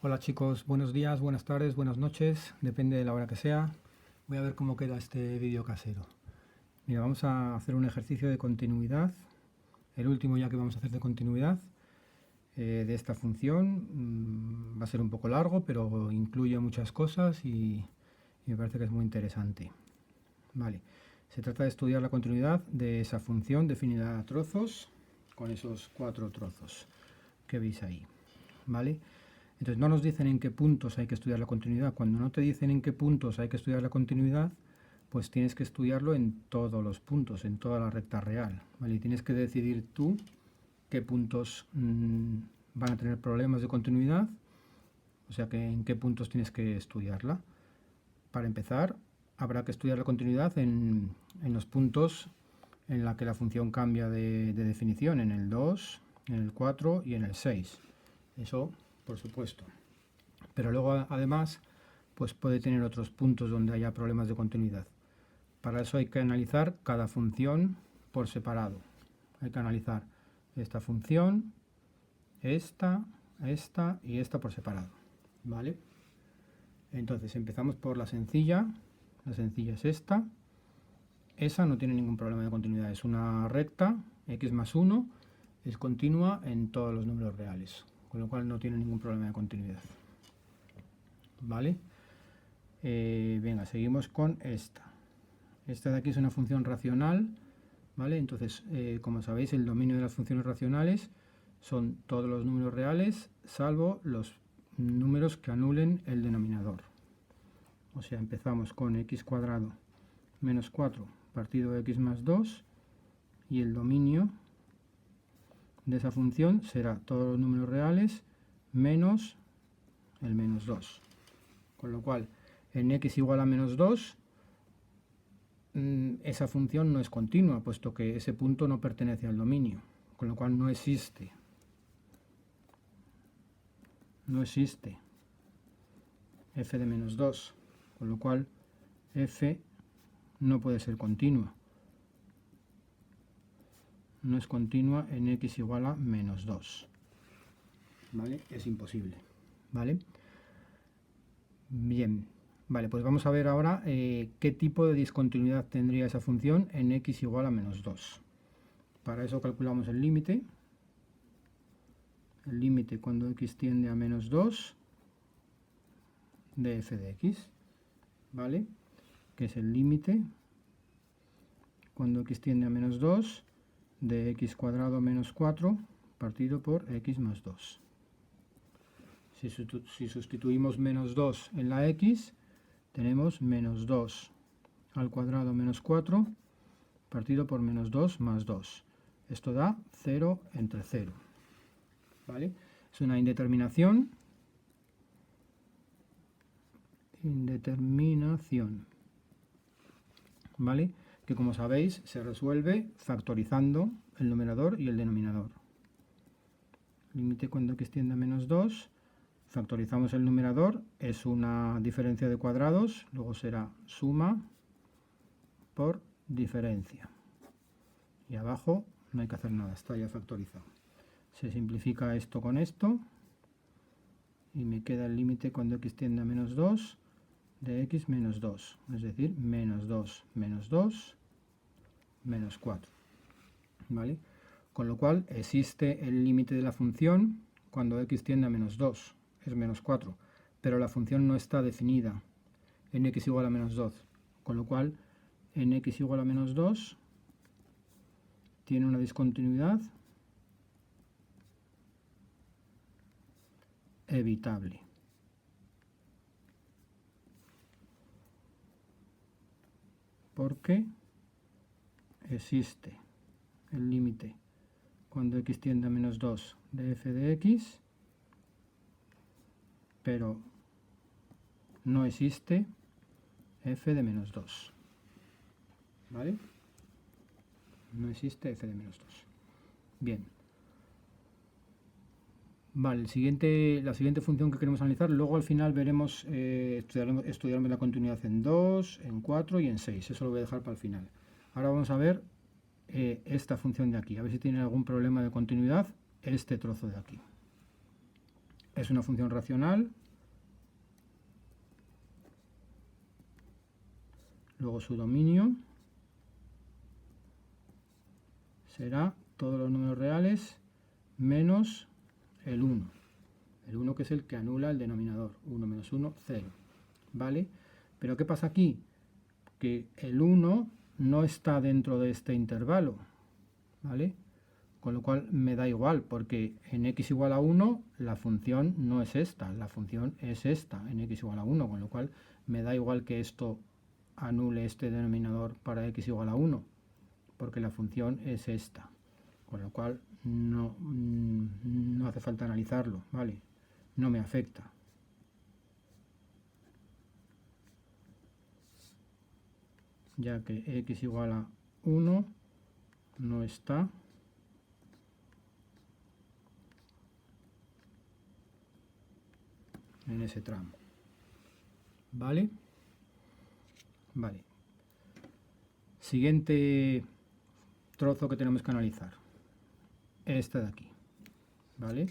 Hola chicos, buenos días, buenas tardes, buenas noches, depende de la hora que sea. Voy a ver cómo queda este vídeo casero. Mira, vamos a hacer un ejercicio de continuidad, el último ya que vamos a hacer de continuidad de esta función. Va a ser un poco largo, pero incluye muchas cosas y me parece que es muy interesante. Vale, se trata de estudiar la continuidad de esa función definida a trozos, con esos 4 trozos que veis ahí. ¿Vale? Entonces no nos dicen en qué puntos hay que estudiar la continuidad. Cuando no te dicen en qué puntos hay que estudiar la continuidad, pues tienes que estudiarlo en todos los puntos, en toda la recta real. ¿Vale? Y tienes que decidir tú qué puntos van a tener problemas de continuidad, o sea, que en qué puntos tienes que estudiarla. Para empezar, habrá que estudiar la continuidad en los puntos en la que la función cambia de definición, en el 2, en el 4 y en el 6. Eso, por supuesto. Pero luego, además, pues puede tener otros puntos donde haya problemas de continuidad. Para eso hay que analizar cada función por separado. Hay que analizar esta función, esta y esta por separado. ¿Vale? Entonces empezamos por la sencilla. La sencilla es esta. Esa no tiene ningún problema de continuidad. Es una recta, x más 1, es continua en todos los números reales, con lo cual no tiene ningún problema de continuidad. ¿Vale? Venga, seguimos con esta. Esta de aquí es una función racional, ¿vale? Entonces, como sabéis, el dominio de las funciones racionales son todos los números reales, salvo los números que anulen el denominador. O sea, empezamos con x cuadrado menos 4 partido de x más 2, y el dominio de esa función será todos los números reales menos el menos 2. Con lo cual, en x igual a menos 2, esa función no es continua, puesto que ese punto no pertenece al dominio, con lo cual no existe f de menos 2, con lo cual f no puede ser continua. No es continua en x igual a menos 2. ¿Vale? Es imposible. ¿Vale? Bien. Vale, pues vamos a ver ahora qué tipo de discontinuidad tendría esa función en x igual a menos 2. Para eso calculamos el límite. El límite cuando x tiende a menos 2 de f de x, ¿vale? Que es el límite cuando x tiende a menos 2 de x cuadrado menos 4 partido por x más 2. Si sustituimos menos 2 en la x, tenemos menos 2 al cuadrado menos 4 partido por menos 2 más 2. Esto da 0 entre 0. ¿Vale? Es una indeterminación. ¿Vale? Que, como sabéis, se resuelve factorizando el numerador y el denominador. Límite cuando x tiende a menos 2, factorizamos el numerador, es una diferencia de cuadrados, luego será suma por diferencia. Y abajo no hay que hacer nada, está ya factorizado. Se simplifica esto con esto y me queda el límite cuando x tiende a menos 2 de x menos 2, es decir, menos 2 menos 2 menos 4. ¿Vale? Con lo cual existe el límite de la función cuando x tiende a menos 2, es menos 4, pero la función no está definida en x igual a menos 2, con lo cual en x igual a menos 2 tiene una discontinuidad evitable. Porque existe el límite cuando x tiende a menos 2 de f de x, pero no existe f de menos 2. ¿Vale? No existe f de menos 2. Bien. Vale, la siguiente función que queremos analizar, luego al final veremos, estudiaremos la continuidad en 2, en 4 y en 6. Eso lo voy a dejar para el final. Ahora vamos a ver esta función de aquí, a ver si tiene algún problema de continuidad este trozo de aquí. es una función racional. Luego su dominio será todos los números reales menos el 1. El 1 que es el que anula el denominador. 1 menos 1, 0. ¿Vale? Pero ¿qué pasa aquí? Que el 1 no está dentro de este intervalo. ¿Vale? Con lo cual me da igual, porque en x igual a 1 la función no es esta, la función es esta, en x igual a 1, con lo cual me da igual que esto anule este denominador para x igual a 1, porque la función es esta, con lo cual no hace falta analizarlo, ¿vale? No me afecta. Ya que x igual a 1 no está en ese tramo. ¿Vale? Vale. Siguiente trozo que tenemos que analizar. Este de aquí. ¿Vale?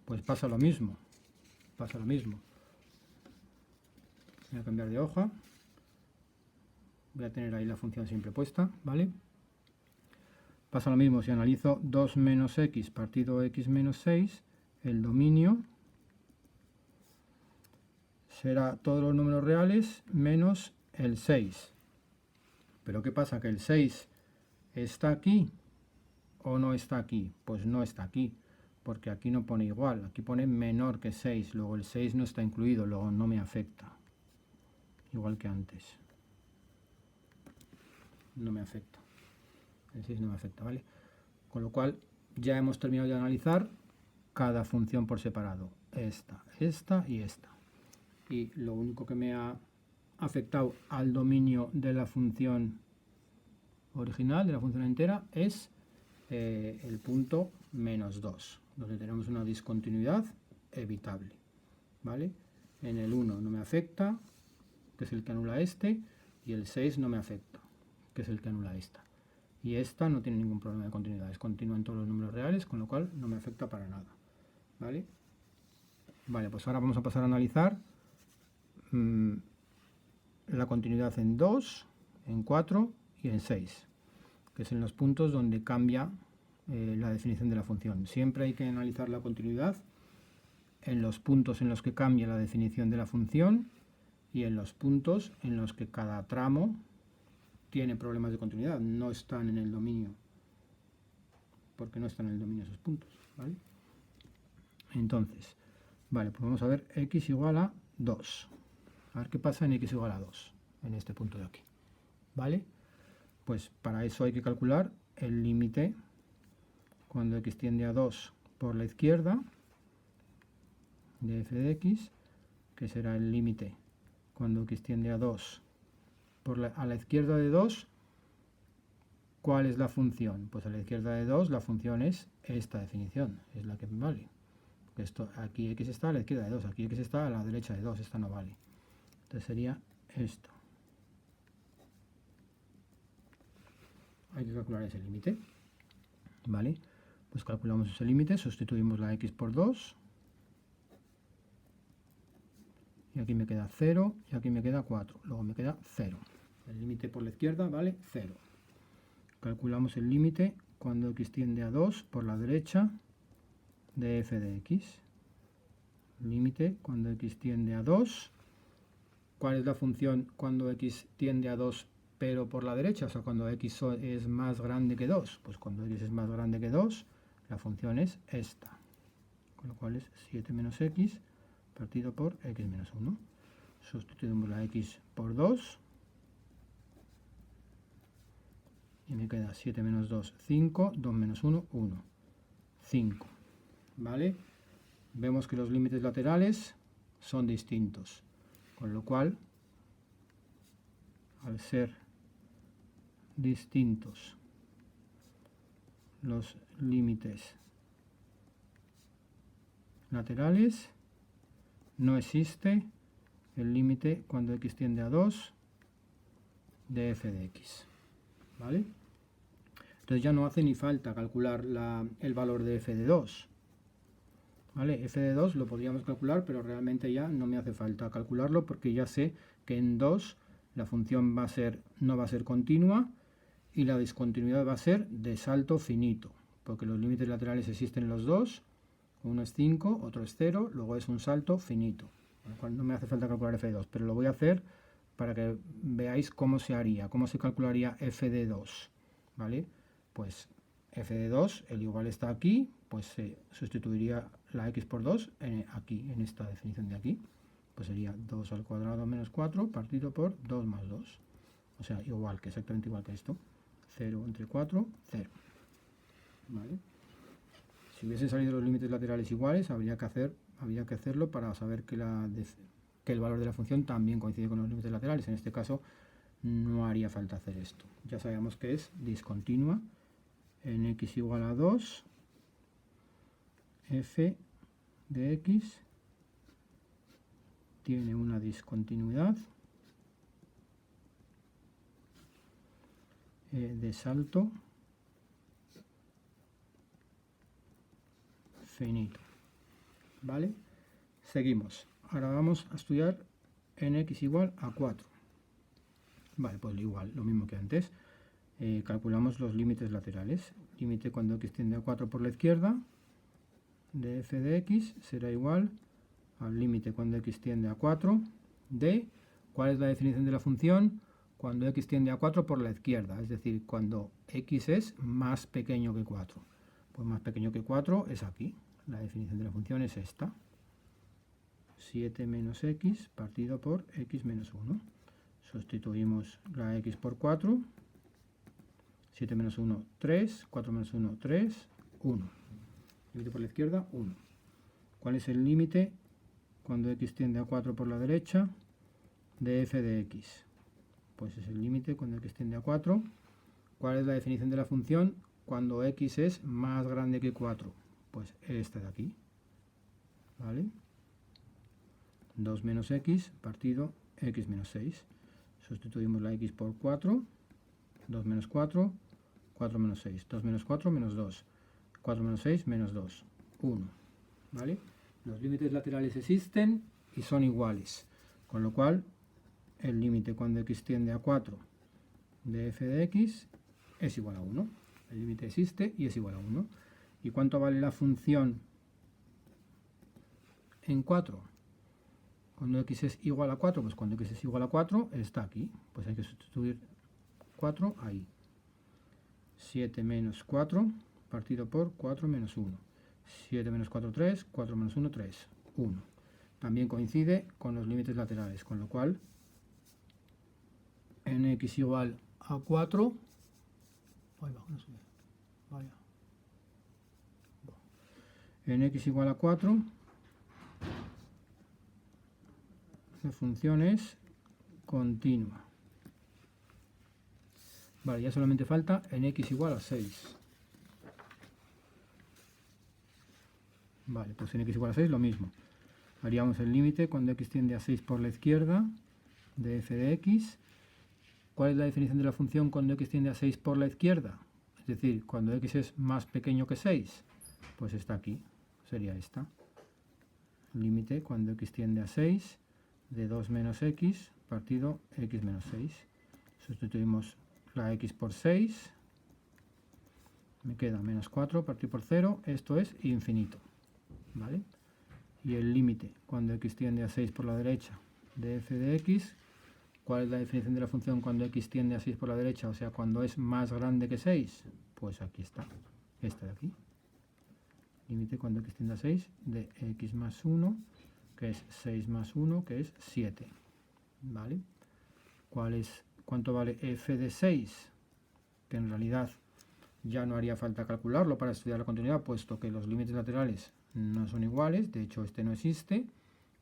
Pues pasa lo mismo. Pasa lo mismo. Voy a cambiar de hoja. Voy a tener ahí la función siempre puesta. ¿Vale? Pasa lo mismo si analizo 2 menos x partido x menos 6. El dominio será todos los números reales menos el 6. Pero ¿qué pasa? ¿Que el 6 está aquí o no está aquí? Pues no está aquí, porque aquí no pone igual, aquí pone menor que 6, luego el 6 no está incluido, luego no me afecta. Igual que antes. No me afecta. El 6 no me afecta, ¿vale? Con lo cual ya hemos terminado de analizar cada función por separado. Esta, esta y esta. Y lo único que me ha afectado al dominio de la función original, de la función entera, es el punto menos 2, donde tenemos una discontinuidad evitable. ¿Vale? En el 1 no me afecta, que es el que anula este, y el 6 no me afecta, que es el que anula esta. Y esta no tiene ningún problema de continuidad, es continua en todos los números reales, con lo cual no me afecta para nada. ¿Vale? Vale, pues ahora vamos a pasar a analizar la continuidad en 2, en 4 y en 6, que es en los puntos donde cambia la definición de la función. Siempre hay que analizar la continuidad en los puntos en los que cambia la definición de la función y en los puntos en los que cada tramo tiene problemas de continuidad, no están en el dominio, porque no están en el dominio esos puntos. ¿Vale? Entonces, vale, pues vamos a ver x igual a 2. A ver qué pasa en x igual a 2, en este punto de aquí. ¿Vale? Pues para eso hay que calcular el límite cuando x tiende a 2 por la izquierda de f de x, que será el límite cuando x tiende a 2 a la izquierda de 2. ¿Cuál es la función? Pues a la izquierda de 2 la función es esta definición, es la que vale. Esto, aquí x está a la izquierda de 2, aquí x está a la derecha de 2, esta no vale. Entonces sería esto. Hay que calcular ese límite. ¿Vale? Pues calculamos ese límite, sustituimos la x por 2. Y aquí me queda 0 y aquí me queda 4. Luego me queda 0. El límite por la izquierda vale 0. Calculamos el límite cuando x tiende a 2 por la derecha de f de x. Límite cuando x tiende a 2. ¿Cuál es la función cuando x tiende a 2 pero por la derecha? O sea, cuando x es más grande que 2. Pues cuando x es más grande que 2, la función es esta. Con lo cual es 7 menos x partido por x menos 1. Sustituimos la x por 2. Y me queda 7 menos 2, 5. 2 menos 1, 1. 5. ¿Vale? Vemos que los límites laterales son distintos. Con lo cual, al ser distintos los límites laterales, no existe el límite cuando x tiende a 2 de f de x. ¿Vale? Entonces ya no hace ni falta calcular el valor de f de 2, ¿vale? F de 2 lo podríamos calcular, pero realmente ya no me hace falta calcularlo porque ya sé que en 2 la función no va a ser continua y la discontinuidad va a ser de salto finito, porque los límites laterales existen los dos, uno es 5, otro es 0, luego es un salto finito, con lo cual no me hace falta calcular f de 2, pero lo voy a hacer para que veáis cómo se haría, cómo se calcularía f de 2, ¿vale? Pues f de 2, el igual está aquí, pues se sustituiría la x por 2 aquí, en esta definición de aquí, pues sería 2 al cuadrado menos 4 partido por 2 más 2, o sea, igual, que exactamente igual que esto, 0 entre 4, 0, ¿vale? Si hubiesen salido los límites laterales iguales, habría que hacerlo para saber que el valor de la función también coincide con los límites laterales. En este caso no haría falta hacer esto. Ya sabemos que es discontinua. En x igual a 2, f de x tiene una discontinuidad de salto finito, ¿vale? Seguimos. Ahora vamos a estudiar en x igual a 4. Vale, pues igual, lo mismo que antes. Calculamos los límites laterales. Límite cuando x tiende a 4 por la izquierda de f de x será igual al límite cuando x tiende a 4 de... ¿Cuál es la definición de la función? Cuando x tiende a 4 por la izquierda, es decir, cuando x es más pequeño que 4. Pues más pequeño que 4 es aquí. La definición de la función es esta. 7 menos x partido por x menos 1. Sustituimos la x por 4. 7 menos 1, 3. 4 menos 1, 3. 1. Límite por la izquierda, 1. ¿Cuál es el límite cuando x tiende a 4 por la derecha de f de x? Pues es el límite cuando x tiende a 4. ¿Cuál es la definición de la función cuando x es más grande que 4? Pues esta de aquí, ¿vale? 2 menos x partido x menos 6. Sustituimos la x por 4. 2 menos 4, 4 menos 6. 2 menos 4 menos 2. 4 menos 6 menos 2. 1, ¿vale? Los límites laterales existen y son iguales, con lo cual el límite cuando x tiende a 4 de f de x es igual a 1. El límite existe y es igual a 1. ¿Y cuánto vale la función en 4? Cuando x es igual a 4, pues cuando x es igual a 4 está aquí. Pues hay que sustituir 4 ahí. 7 menos 4 partido por 4 menos 1. 7 menos 4, 3. 4 menos 1, 3. 1. También coincide con los límites laterales, con lo cual en x igual a 4... En x igual a 4, la función es continua. Vale, ya solamente falta en x igual a 6. Vale, pues en x igual a 6 lo mismo. Haríamos el límite cuando x tiende a 6 por la izquierda de f de x. ¿Cuál es la definición de la función cuando x tiende a 6 por la izquierda? Es decir, cuando x es más pequeño que 6. Pues está aquí, sería esta. Límite cuando x tiende a 6 de 2 menos x partido x menos 6. Sustituimos la x por 6. Me queda menos 4 partido por 0. Esto es infinito, ¿vale? Y el límite cuando x tiende a 6 por la derecha de f de x. ¿Cuál es la definición de la función cuando x tiende a 6 por la derecha? O sea, cuando es más grande que 6. Pues aquí está, esta de aquí. Límite cuando x tiende a 6 de x más 1, que es 6 más 1, que es 7. ¿Vale? ¿Cuánto vale f de 6? Que en realidad ya no haría falta calcularlo para estudiar la continuidad, puesto que los límites laterales no son iguales. De hecho, este no existe,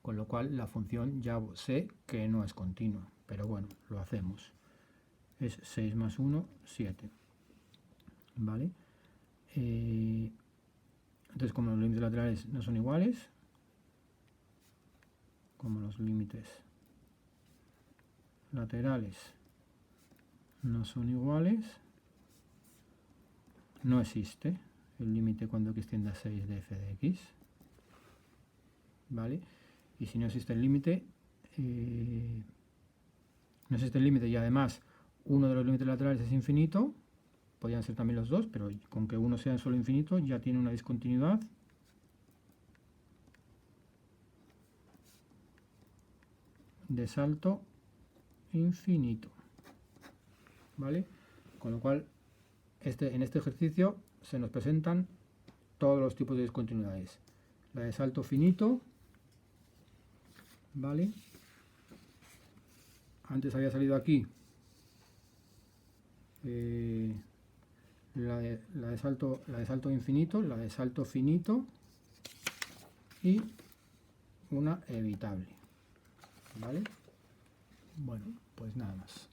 con lo cual la función ya sé que no es continua. Pero bueno, lo hacemos. Es 6 más 1, 7. ¿Vale? Entonces, como los límites laterales no son iguales, como los límites laterales no son iguales, no existe el límite cuando x tiende a 6 de f de x. ¿vale? Y si no existe el límite, no existe el límite y además uno de los límites laterales es infinito, podrían ser también los dos, pero con que uno sea solo infinito ya tiene una discontinuidad. De salto infinito, ¿vale? Con lo cual en este ejercicio se nos presentan todos los tipos de discontinuidades. La de salto finito, ¿vale? Antes había salido aquí la de salto infinito, la de salto finito y una evitable, ¿vale? Bueno, pues nada más.